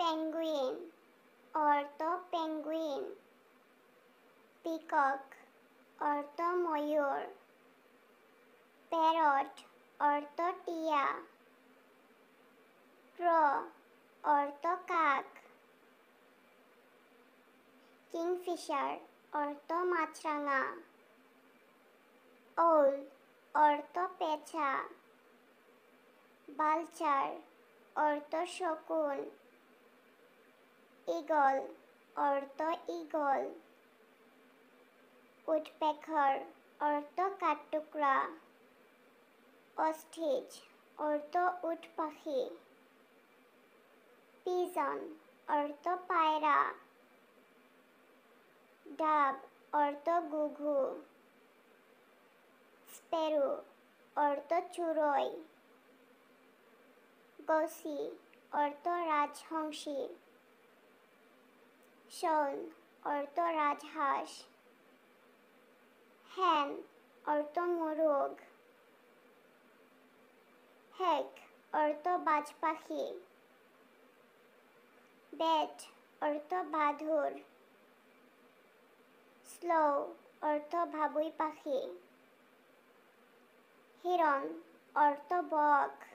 Penguin অর্থ penguin. পিকক অর্থ ময়ূর। প্যারট অর্থ টিয়া। ক্রো অর্থ কাক। কিংফিশার অর্থ মাছরাঙা। ওল অর্থ পেঁচা। ভালচার অর্থ শকুন। ঈগল অর্থ ঈগল। উডপেকার অর্থ কাঠঠোকরা। অস্ট্রিচ অর্থ উট পাখি। পিজন অর্থ পায়রা। ডাব অর্থ ঘুঘু। স্প্যারো অর্থ চড়ুই। গসি অর্থ রাজহংসী। শন অর্থ রাজহাঁস। হ্যান অর্থ মোরগ। হেক অর্থ বাজ পাখি। ব্যাট অর্থ বাদুড়। স্লো অর্থ বাবুই পাখি। হিরণ অর্থ বক।